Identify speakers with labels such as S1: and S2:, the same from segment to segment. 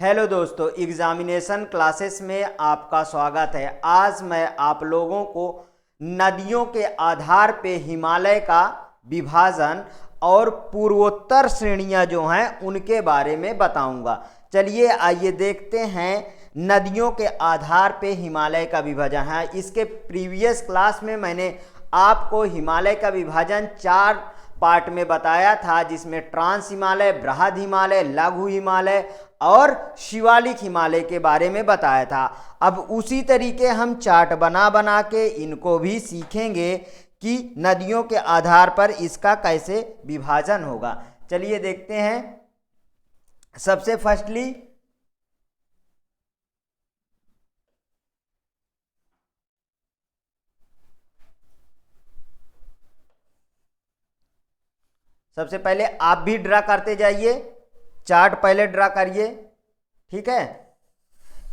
S1: Hello दोस्तों, examination classes में आपका स्वागत है। आज मैं आप लोगों को नदियों के आधार पे हिमालय का विभाजन और पूर्वोत्तर श्रेणियां जो हैं उनके बारे में बताऊंगा। चलिए आइए देखते हैं नदियों के आधार पे हिमालय का विभाजन है। इसके प्रीवियस क्लास में मैंने आपको हिमालय का विभाजन 4 पार्ट में बताया था, जिसमें ट्रांस हिमालय, बृहद हिमालय, लघु हिमालय और शिवालिक हिमालय के बारे में बताया था। अब उसी तरीके हम चार्ट बना बना के इनको भी सीखेंगे कि नदियों के आधार पर इसका कैसे विभाजन होगा। चलिए देखते हैं। सबसे पहले आप भी ड्रा करते जाइए, चार्ट पहले ड्रा करिए। ठीक है,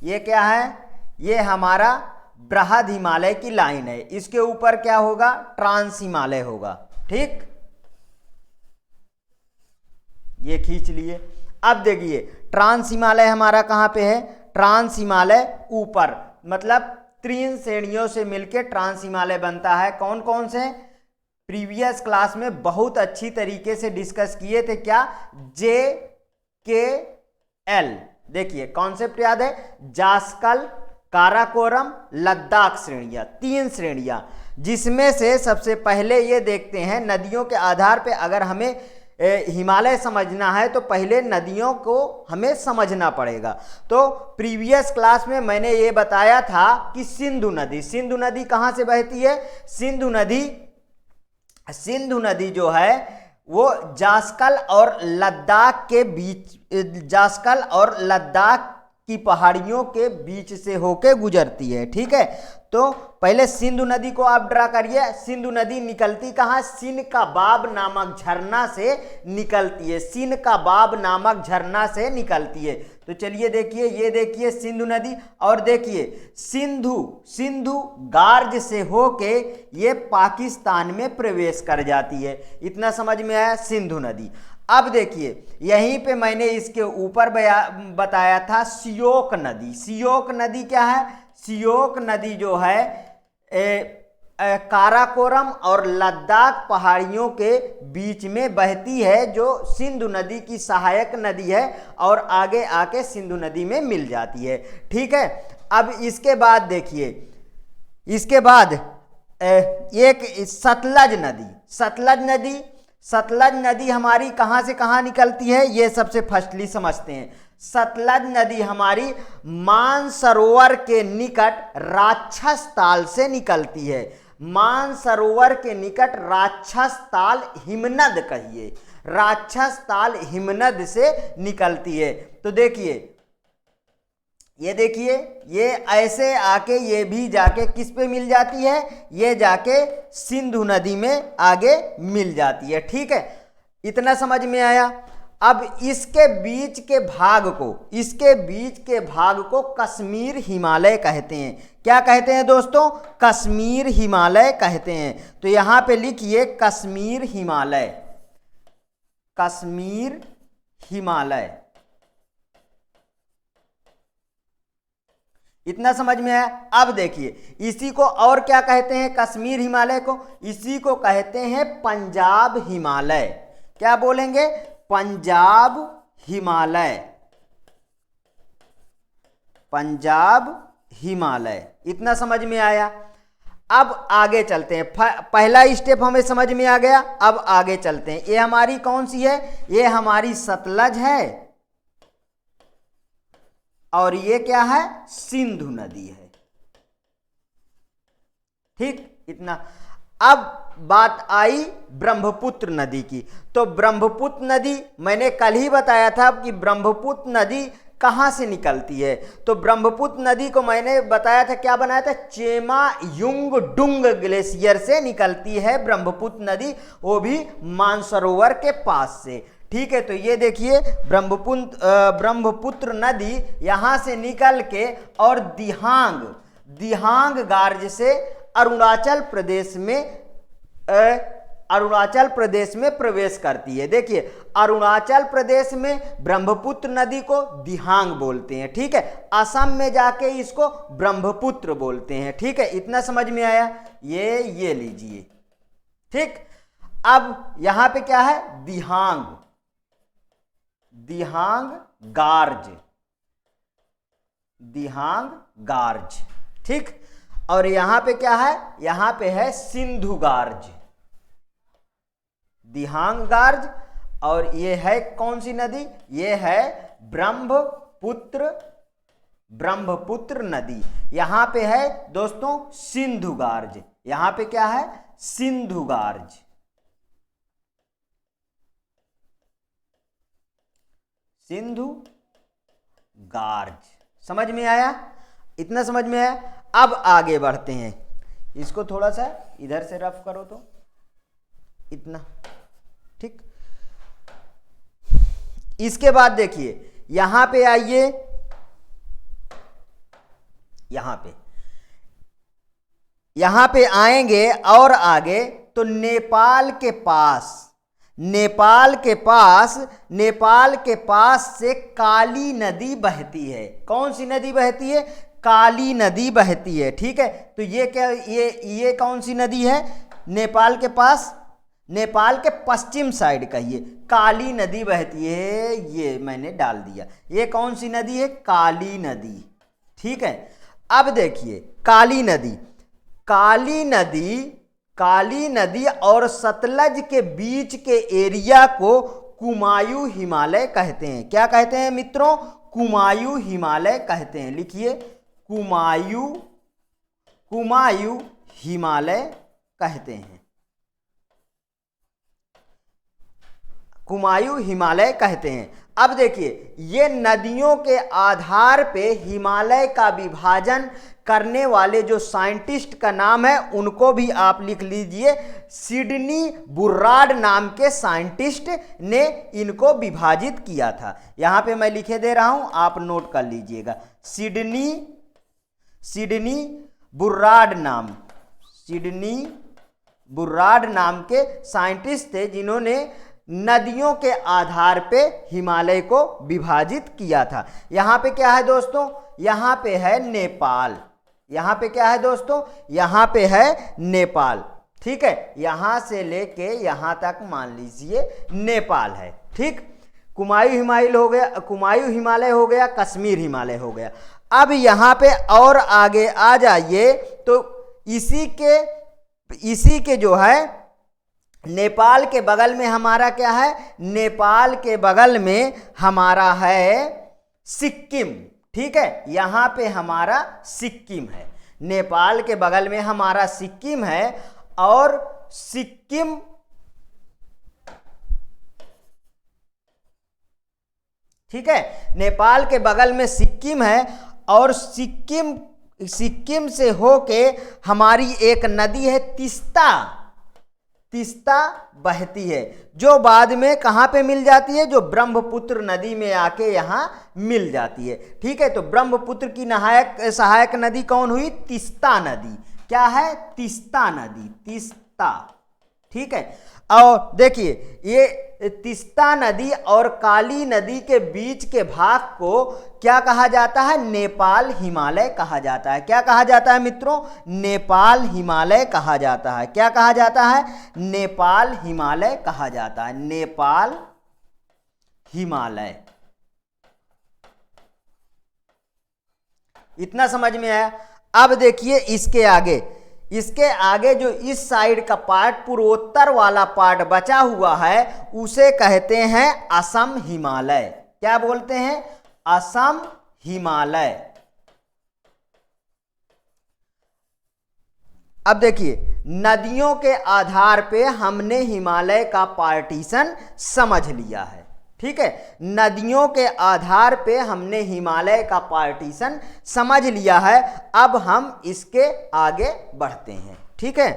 S1: ये क्या है? ये हमारा बृहद हिमालय की लाइन है। इसके ऊपर क्या होगा? ट्रांस हिमालय होगा। ठीक, ये खींच लिए। अब देखिए ट्रांस हिमालय हमारा कहां पे है? ट्रांस हिमालय ऊपर, मतलब 3 श्रेणियों से मिलकर ट्रांस हिमालय बनता है। कौन कौन से? प्रीवियस क्लास में बहुत अच्छी तरीके से डिस्कस किए थे। क्या? JKL। देखिए कॉन्सेप्ट याद है? जास्कल, काराकोरम, लद्दाख श्रेणियां, 3 श्रेणियां, जिसमें से सबसे पहले ये देखते हैं नदियों के आधार पे अगर हमें हिमालय समझना है तो पहले नदियों को हमें समझना पड़ेगा। तो प्रीवियस क्लास में मैंने ये बताया था कि सिंधु नदी कहां से बहती है? सिंधु नदी जो है वो जास्कल और लद्दाख के बीच, जास्कल और लद्दाख की पहाड़ियों के बीच से होके गुजरती है। ठीक है, तो पहले सिंधु नदी को आप ड्रा करिए। सिंधु नदी निकलती कहाँ? सिनकाबाब नामक झरना से निकलती है। सिनकाबाब नामक झरना से निकलती है। तो चलिए देखिए, ये देखिए सिंधु नदी, और देखिए सिंधु गार्ज से होके ये पाकिस्तान में प्रवेश कर जाती है। इतना समझ में आया? सिंधु नदी। अब देखिए यहीं पे मैंने इसके ऊपर बताया था सियोक नदी। सियोक नदी क्या है? सियोक नदी जो है काराकोरम और लद्दाख पहाड़ियों के बीच में बहती है, जो सिंधु नदी की सहायक नदी है और आगे आके सिंधु नदी में मिल जाती है। ठीक है, अब इसके बाद देखिए, इसके बाद एक सतलज नदी हमारी कहां से कहां निकलती है? ये सबसे फर्स्टली समझते हैं। सतलज नदी हमारी मानसरोवर के निकट राक्षस ताल से निकलती है। मानसरोवर के निकट राक्षस ताल, हिमनद कहिए, राक्षस ताल हिमनद से निकलती है। तो देखिए, ये देखिए, ये ऐसे आके ये भी जाके किस पे मिल जाती है? ये जाके सिंधु नदी में आगे मिल जाती है। ठीक है, इतना समझ में आया? अब इसके बीच के भाग को कश्मीर हिमालय कहते हैं। क्या कहते हैं दोस्तों? कश्मीर हिमालय कहते हैं। तो यहां पे लिखिए कश्मीर हिमालय, कश्मीर हिमालय। इतना समझ में आया? अब देखिए इसी को और क्या कहते हैं? कश्मीर हिमालय को इसी को कहते हैं पंजाब हिमालय। क्या बोलेंगे? पंजाब हिमालय, पंजाब हिमालय। इतना समझ में आया? अब आगे चलते हैं। पहला स्टेप हमें समझ में आ गया। अब आगे चलते हैं। ये हमारी कौन सी है? ये हमारी सतलज है, और ये क्या है? सिंधु नदी है। ठीक, इतना। अब बात आई ब्रह्मपुत्र नदी की। तो ब्रह्मपुत्र नदी मैंने कल ही बताया था कि ब्रह्मपुत्र नदी कहां से निकलती है। तो ब्रह्मपुत्र नदी को मैंने बताया था, क्या बनाया था? चेमायुंगडुंग ग्लेशियर से निकलती है ब्रह्मपुत्र नदी, वो भी मानसरोवर के पास से। ठीक है, तो ये देखिए ब्रह्मपुत्र नदी यहां से निकल के और दिहांग गार्ज से अरुणाचल प्रदेश में अरुणाचल प्रदेश में प्रवेश करती है। देखिए अरुणाचल प्रदेश में ब्रह्मपुत्र नदी को दिहांग बोलते हैं, ठीक है। असम में जाके इसको ब्रह्मपुत्र बोलते हैं, ठीक है। इतना समझ में आया, ये लीजिए, ठीक। अब यहां पे क्या है, दिहांग, दिहांग गार्ज, दिहांग गार्ज, ठीक। और यहां पे क्या है, यहां पे है सिंधु गार्ज, दिहांग गार्ज। और ये है कौन सी नदी, ये है ब्रह्मपुत्र, ब्रह्मपुत्र नदी। यहां पे है दोस्तों सिंधु गार्ज, यहां पे क्या है, सिंधु गार्ज, सिंधु गार्ज। समझ में आया, इतना समझ में आया। अब आगे बढ़ते हैं, इसको थोड़ा सा इधर से रफ करो तो इतना, ठीक। इसके बाद देखिए यहां पे आइए, यहां पे आएंगे और आगे तो नेपाल के पास, नेपाल के पास से काली नदी बहती है। कौन सी नदी बहती है, काली नदी बहती है, ठीक है। तो ये क्या, ये कौन सी नदी है, नेपाल के पास, नेपाल के पश्चिम साइड कहिए, काली नदी बहती है, ये मैंने डाल दिया। ये कौन सी नदी है, काली नदी, ठीक है। अब देखिए काली नदी, काली नदी, काली नदी और सतलज के बीच के एरिया को कुमायूं हिमालय कहते हैं। क्या कहते हैं मित्रों, कुमायूं हिमालय कहते हैं। लिखिए कुमायूं, कुमायूं हिमालय कहते हैं, कुमायूं हिमालय कहते हैं। अब देखिए ये नदियों के आधार पे हिमालय का विभाजन करने वाले जो साइंटिस्ट का नाम है उनको भी आप लिख लीजिए। सिडनी बुर्राड नाम के साइंटिस्ट ने इनको विभाजित किया था। यहां पे मैं लिखे दे रहा हूं, आप नोट कर लीजिएगा। सिडनी बुर्राड नाम, सिडनी बुर्राड नाम के साइंटिस्ट थे जिन्होंने नदियों के आधार पे हिमालय को विभाजित किया था। यहां पे क्या है दोस्तों, यहां पे है नेपाल, यहां पे क्या है दोस्तों, यहां पे है नेपाल, ठीक है। यहां से लेके यहां तक मान लीजिए नेपाल है, ठीक। कुमायूं हिमालय हो गया, कुमायूं हिमालय हो गया, कश्मीर हिमालय हो गया। अब यहां पे और आगे आ जाइए तो इसी के जो है नेपाल के बगल में हमारा क्या है, नेपाल के बगल में हमारा है सिक्किम, ठीक है। यहां पे हमारा सिक्किम है, नेपाल के बगल में हमारा सिक्किम है। और सिक्किम, ठीक है, नेपाल के बगल में सिक्किम है। और सिक्किम से होके हमारी एक नदी है तीस्ता, तीस्ता बहती है, जो बाद में कहां पे मिल जाती है, जो ब्रह्मपुत्र नदी में आके यहां मिल जाती है, ठीक है। तो ब्रह्मपुत्र की सहायक नदी कौन हुई, तीस्ता नदी। क्या है, तीस्ता नदी, तीस्ता, ठीक है। और देखिए ये तीस्ता नदी और काली नदी के बीच के भाग को क्या कहा जाता है, नेपाल हिमालय कहा जाता है। क्या कहा जाता है मित्रों, नेपाल हिमालय कहा जाता है। क्या कहा जाता है, नेपाल हिमालय कहा जाता है, नेपाल हिमालय। इतना समझ में आया। अब देखिए इसके आगे जो इस साइड का पार्ट, पूर्वोत्तर वाला पार्ट बचा हुआ है, उसे कहते हैं असम हिमालय। क्या बोलते हैं, असम हिमालय। अब देखिए नदियों के आधार पे हमने हिमालय का पार्टीशन समझ लिया है, ठीक है। नदियों के आधार पे हमने हिमालय का पार्टीशन समझ लिया है। अब हम इसके आगे बढ़ते हैं, ठीक है।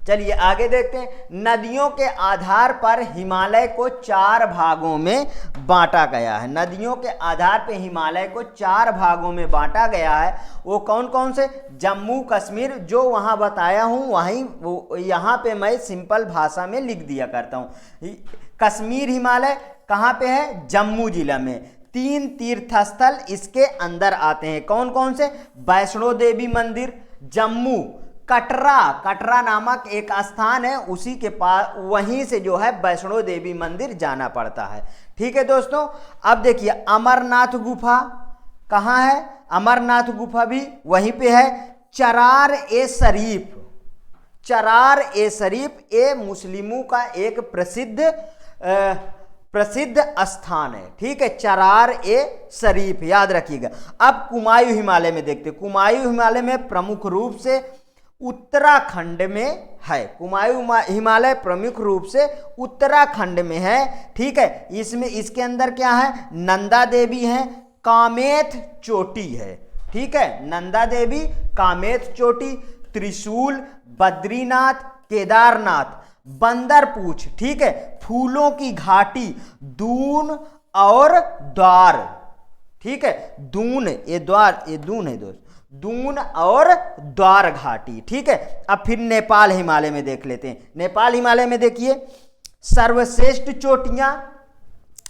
S1: चलिए आगे देखते हैं। नदियों के आधार पर हिमालय को 4 भागों में बांटा गया है। नदियों के आधार पर हिमालय को 4 भागों में बांटा गया है। वो कौन कौन से? जम्मू कश्मीर, जो वहाँ बताया हूँ वहीं यहाँ पे मैं सिंपल भाषा में लिख दिया करता हूँ। कश्मीर हिमालय कहाँ पे है? जम्मू जिला में। 3 तीर्थस्थल इसके अंदर आते हैं। कौन कौन से? वैष्णो देवी मंदिर जम्मू, कटरा नामक एक स्थान है, उसी के पास, वहीं से जो है वैष्णो देवी मंदिर जाना पड़ता है। ठीक है दोस्तों। अब देखिए अमरनाथ गुफा कहाँ है? अमरनाथ गुफा भी वहीं पे है। चरार ए शरीफ ये मुस्लिमों का एक प्रसिद्ध स्थान है। ठीक है, चरार ए शरीफ याद रखिएगा। अब कुमायूं हिमालय में देखते हैं। कुमायूं हिमालय में प्रमुख रूप से उत्तराखंड में है। कुमायूं हिमालय प्रमुख रूप से उत्तराखंड में है। ठीक है, इसमें इसके अंदर क्या है? नंदा देवी है, कामेत चोटी है। ठीक है, नंदा देवी, कामेत चोटी, त्रिशूल, बद्रीनाथ, केदारनाथ, बंदरपूछ, ठीक है, फूलों की घाटी, दून और द्वार। ठीक है, दून ये दून है दोस्त, दून और द्वार घाटी। ठीक है, अब फिर नेपाल हिमालय में देख लेते हैं। नेपाल हिमालय में देखिए सर्वश्रेष्ठ चोटियां,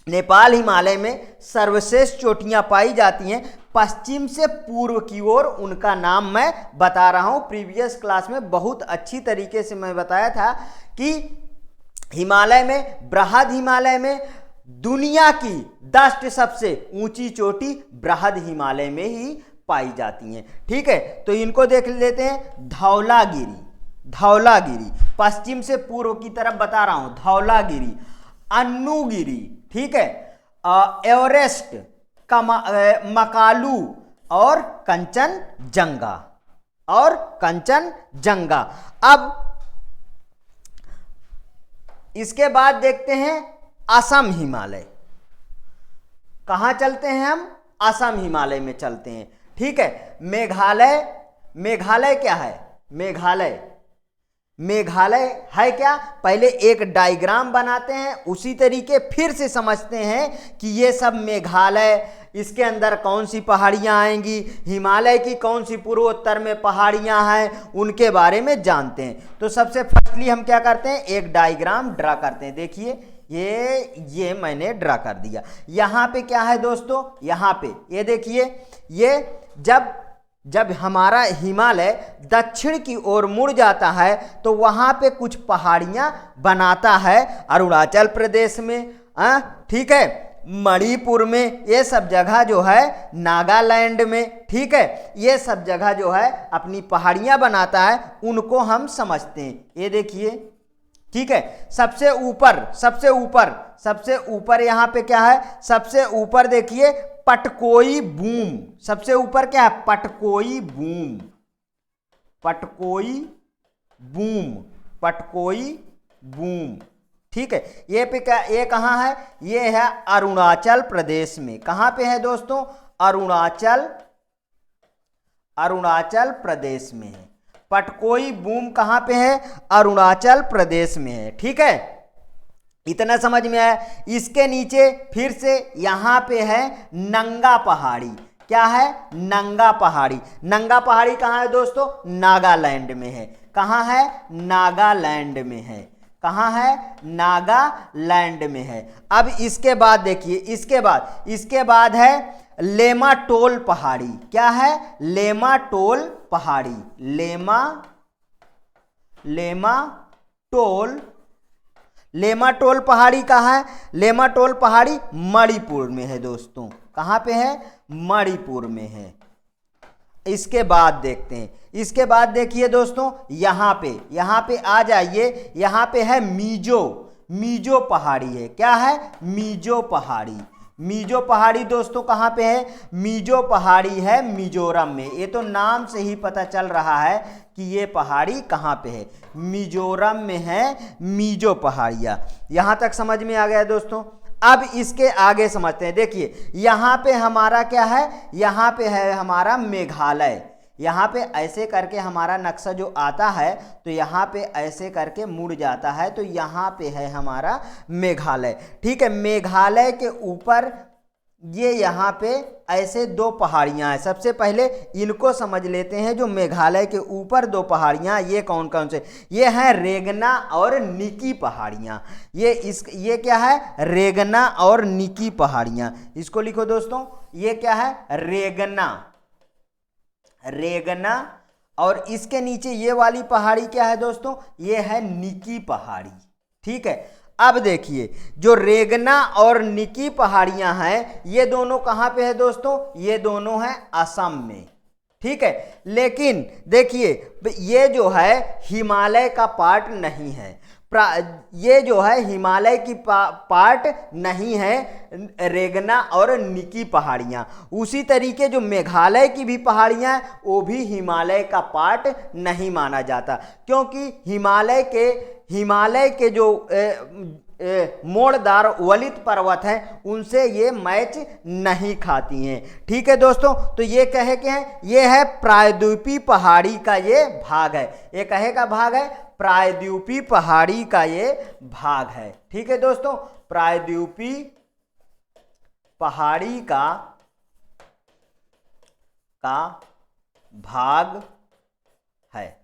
S1: नेपाल हिमालय में सर्वश्रेष्ठ चोटियां पाई जाती हैं पश्चिम से पूर्व की ओर। उनका नाम मैं बता रहा हूं। प्रीवियस क्लास में बहुत अच्छी तरीके से मैं बताया था कि हिमालय में, बृहद हिमालय में दुनिया की 10 सबसे ऊंची चोटी बृहद हिमालय में ही पाई जाती हैं। ठीक है, तो इनको देख लेते हैं। धौलागिरी पश्चिम से पूर्व की तरफ बता रहा हूं। धौलागिरी, अन्नूगिरी, ठीक है, एवरेस्ट, मकालू और कंचनजंगा। अब इसके बाद देखते हैं असम हिमालय। कहां चलते हैं हम? असम हिमालय में चलते हैं। ठीक है, मेघालय क्या है? मेघालय है क्या? पहले एक डायग्राम बनाते हैं, उसी तरीके फिर से समझते हैं कि ये सब मेघालय, इसके अंदर कौन सी पहाड़ियां आएंगी, हिमालय की कौन सी पूर्वोत्तर में पहाड़ियां हैं, उनके बारे में जानते हैं। तो सबसे फर्स्टली हम क्या करते हैं? एक डायग्राम ड्रा करते हैं। देखिए ये मैंने ड्रा कर दिया। यहाँ पे क्या है दोस्तों? यहाँ पे ये देखिए, ये जब हमारा हिमालय दक्षिण की ओर मुड़ जाता है तो वहाँ पे कुछ पहाड़ियाँ बनाता है अरुणाचल प्रदेश में, ठीक है, मणिपुर में, ये सब जगह जो है नागालैंड में, ठीक है, ये सब जगह जो है अपनी पहाड़ियाँ बनाता है, उनको हम समझते हैं। ये देखिए, ठीक है, सबसे ऊपर यहाँ पे क्या है? सबसे ऊपर देखिए पटकोई बूम। सबसे ऊपर क्या है? पटकोई बूम। ठीक है, ये पे क्या, ये कहाँ है? ये है अरुणाचल प्रदेश में। कहाँ पे है दोस्तों? अरुणाचल प्रदेश में है। पटकोई बूम कहाँ पे है? अरुणाचल प्रदेश में है। ठीक है, इतना समझ में आया। इसके नीचे फिर से यहाँ पे है नंगा पहाड़ी। क्या है? नंगा पहाड़ी। नंगा पहाड़ी कहाँ है दोस्तों? नागालैंड में है। कहाँ है? नागालैंड में है। कहाँ है? नागालैंड में है। अब इसके बाद देखिए, इसके बाद है लेमाटोल पहाड़ी। क्या है? लेमाटोल पहाड़ी। लेमाटोल पहाड़ी कहाँ है? लेमाटोल पहाड़ी मणिपुर में है दोस्तों। कहाँ पे है? मणिपुर में है। इसके बाद देखते हैं, इसके बाद देखिए दोस्तों, यहाँ पे आ जाइए। यहाँ पे है मीजो पहाड़ी है। क्या है? मीजो पहाड़ी दोस्तों कहाँ पे है? मीजो पहाड़ी है मिजोरम में। ये तो नाम से ही पता चल रहा है कि ये पहाड़ी कहाँ पे है। मिजोरम में है मीजो पहाड़ियाँ। यहाँ तक समझ में आ गया दोस्तों। अब इसके आगे समझते हैं। देखिए यहाँ पे हमारा क्या है? यहाँ पे है हमारा मेघालय। यहाँ पे ऐसे करके हमारा नक्शा जो आता है तो यहाँ पे ऐसे करके मुड़ जाता है, तो यहाँ पे है हमारा मेघालय। ठीक है, मेघालय के ऊपर ये यहाँ पे ऐसे दो पहाड़ियाँ हैं। सबसे पहले इनको समझ लेते हैं, जो मेघालय के ऊपर दो पहाड़ियाँ, ये कौन कौन से, ये हैं रेगना और निकी पहाड़ियाँ। ये क्या है, रेगना और निकी पहाड़ियाँ। इसको लिखो दोस्तों, ये क्या है, रेगना और इसके नीचे ये वाली पहाड़ी क्या है दोस्तों, ये है निकी पहाड़ी। ठीक है, अब देखिए जो रेगना और निकी पहाड़ियां हैं ये दोनों कहाँ पे है दोस्तों, ये दोनों हैं असम में। ठीक है, लेकिन देखिए ये जो है हिमालय का पार्ट नहीं है, ये जो है हिमालय की पार्ट नहीं है रेगना और निकी पहाड़ियाँ। उसी तरीके जो मेघालय की भी पहाड़ियाँ हैं वो भी हिमालय का पार्ट नहीं माना जाता, क्योंकि हिमालय के जो मोड़दार वलित पर्वत हैं उनसे ये मैच नहीं खाती हैं। ठीक है दोस्तों, तो ये कहे के हैं, ये है प्रायद्वीपीय पहाड़ी का ये भाग है, ये कहे का भाग है, प्रायद्वीपीय पहाड़ी का ये भाग है। ठीक है दोस्तों, प्रायद्वीपीय पहाड़ी का भाग है।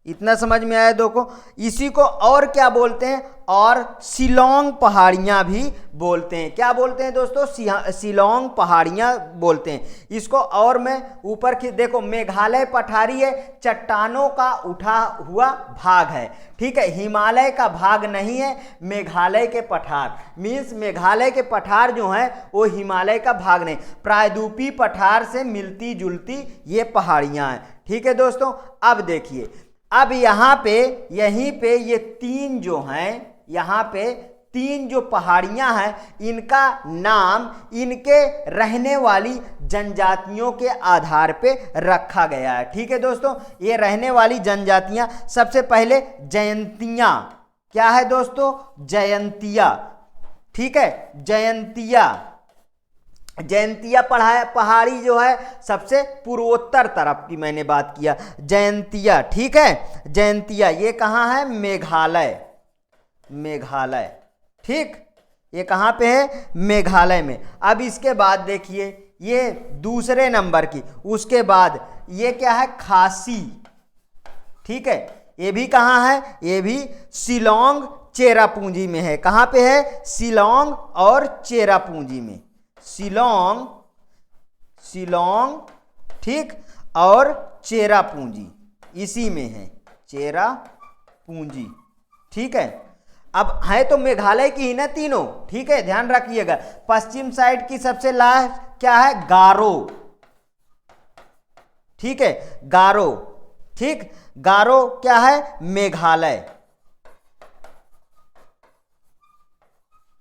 S1: इतना समझ में आया। देखो इसी को और क्या बोलते हैं, और शिलोंग पहाड़ियाँ भी बोलते हैं। क्या बोलते हैं दोस्तों, शिलोंग पहाड़ियाँ बोलते हैं इसको। और मैं ऊपर की देखो, मेघालय पठारी है, चट्टानों का उठा हुआ भाग है। ठीक है, हिमालय का भाग नहीं है, मेघालय के पठार, मीन्स मेघालय के पठार जो हैं वो हिमालय का भाग नहीं, प्रायद्वीपीय पठार से मिलती जुलती ये पहाड़ियाँ हैं। ठीक है दोस्तों, अब देखिए, अब यहाँ पे यहीं पे ये तीन जो हैं, यहाँ पे तीन जो पहाड़ियाँ हैं इनका नाम इनके रहने वाली जनजातियों के आधार पे रखा गया है। ठीक है दोस्तों, ये रहने वाली जनजातियाँ, सबसे पहले जयंतिया, क्या है दोस्तों, जयंतिया। ठीक है, जयंतिया पहाड़ी जो है सबसे पूर्वोत्तर तरफ की मैंने बात किया, जयंतिया। ठीक है, जयंतिया ये कहाँ है, मेघालय। ठीक, ये कहाँ पे है, मेघालय में। अब इसके बाद देखिए ये दूसरे नंबर की, उसके बाद ये क्या है, खासी। ठीक है, ये भी कहाँ है, ये भी शिलोंग चेरापूंजी में है। कहाँ पे है, शिलोंग और चेरापूंजी में, शिलोंग ठीक, और चेरापूंजी इसी में है, चेरापूंजी। ठीक है, अब है तो मेघालय की ही ना तीनों। ठीक है, ध्यान रखिएगा। पश्चिम साइड की सबसे लास्ट क्या है, गारो। ठीक है, गारो। ठीक, गारो क्या है, मेघालय।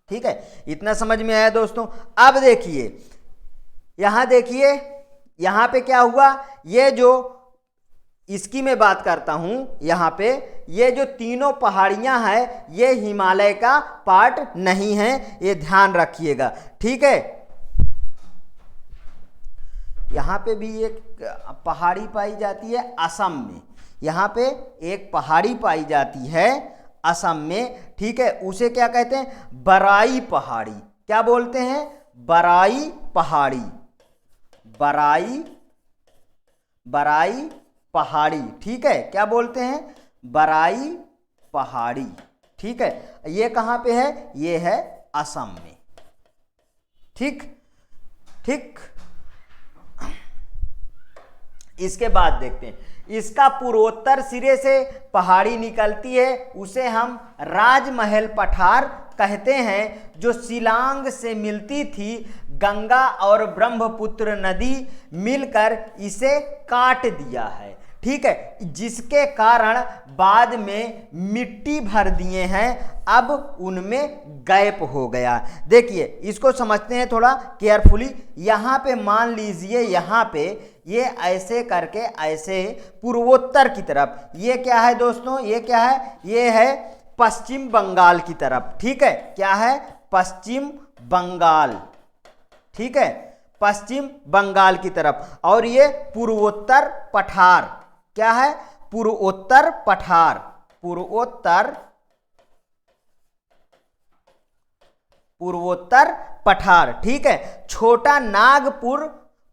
S1: ठीक है, इतना समझ में आया दोस्तों। अब देखिए यहां देखिए, यहां पे क्या हुआ, ये जो इसकी मैं बात करता हूं, यहां पे ये जो तीनों पहाड़ियां हैं ये हिमालय का पार्ट नहीं है, ये ध्यान रखिएगा। ठीक है, यहां पे भी एक पहाड़ी पाई जाती है असम में, यहां पे एक पहाड़ी पाई जाती है असम में। ठीक है, उसे क्या कहते हैं, बराई पहाड़ी। क्या बोलते हैं, बराई पहाड़ी, बराई पहाड़ी। ठीक है, क्या बोलते हैं, बराई पहाड़ी। ठीक है, ये कहाँ पे है, ये है असम में। ठीक, इसके बाद देखते हैं, इसका पूर्वोत्तर सिरे से पहाड़ी निकलती है, उसे हम राजमहल पठार कहते हैं, जो शिलांग से मिलती थी। गंगा और ब्रह्मपुत्र नदी मिलकर इसे काट दिया है। ठीक है, जिसके कारण बाद में मिट्टी भर दिए हैं, अब उनमें गैप हो गया। देखिए इसको समझते हैं थोड़ा केयरफुली। यहाँ पे मान लीजिए, यहाँ पे ये ऐसे करके ऐसे पूर्वोत्तर की तरफ, ये क्या है दोस्तों, ये क्या है, ये है पश्चिम बंगाल की तरफ। ठीक है, क्या है, पश्चिम बंगाल। ठीक है, पश्चिम बंगाल की तरफ, और ये पूर्वोत्तर पठार, क्या है, पूर्वोत्तर पठार, पूर्वोत्तर पठार, ठीक है। छोटा नागपुर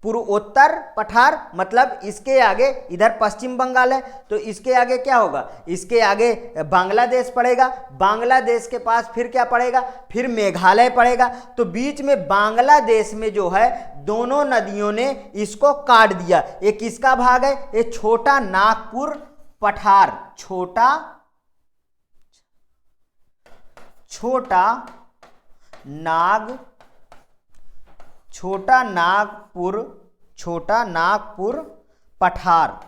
S1: पूर्वोत्तर पठार, मतलब इसके आगे इधर पश्चिम बंगाल है तो इसके आगे क्या होगा, इसके आगे बांग्लादेश पड़ेगा, बांग्लादेश के पास फिर क्या पड़ेगा, फिर मेघालय पड़ेगा। तो बीच में बांग्लादेश में जो है दोनों नदियों ने इसको काट दिया। ये किसका भाग है, ये छोटा नागपुर पठार, छोटा नागपुर पठार,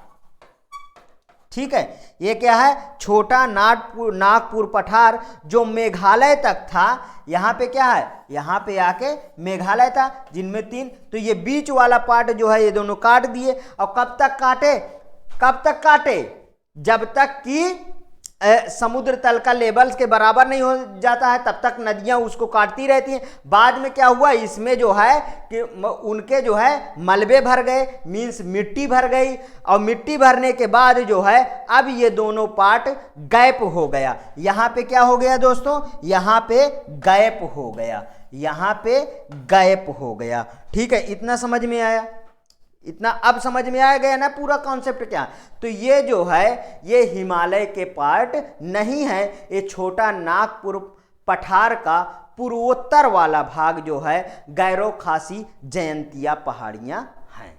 S1: ठीक है। ये क्या है, छोटा नागपुर पठार, जो मेघालय तक था। यहां पे क्या है, यहां पे आके मेघालय था, जिनमें 3, तो ये बीच वाला पार्ट जो है ये दोनों काट दिए। और कब तक काटे, जब तक कि समुद्र तल का लेवल के बराबर नहीं हो जाता है, तब तक नदियां उसको काटती रहती हैं। बाद में क्या हुआ, इसमें जो है कि उनके जो है मलबे भर गए, मीन्स मिट्टी भर गई, और मिट्टी भरने के बाद जो है अब ये दोनों पार्ट गैप हो गया। यहां पे क्या हो गया दोस्तों, यहां पे गैप हो गया, ठीक है। इतना समझ में आया, इतना अब समझ में आ गया ना पूरा कॉन्सेप्ट क्या। तो ये जो है ये हिमालय के पार्ट नहीं है, ये छोटा नागपुर पठार का पूर्वोत्तर वाला भाग जो है गैरो खासी जयंतिया पहाड़ियां हैं।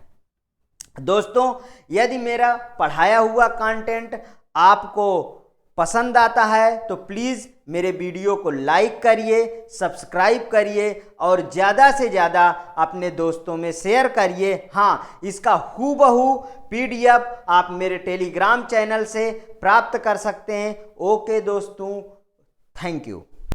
S1: दोस्तों, यदि मेरा पढ़ाया हुआ कंटेंट आपको पसंद आता है तो प्लीज़ मेरे वीडियो को लाइक करिए, सब्सक्राइब करिए और ज़्यादा से ज़्यादा अपने दोस्तों में शेयर करिए। हाँ, इसका हूबहू PDF आप मेरे टेलीग्राम चैनल से प्राप्त कर सकते हैं। ओके दोस्तों, थैंक यू।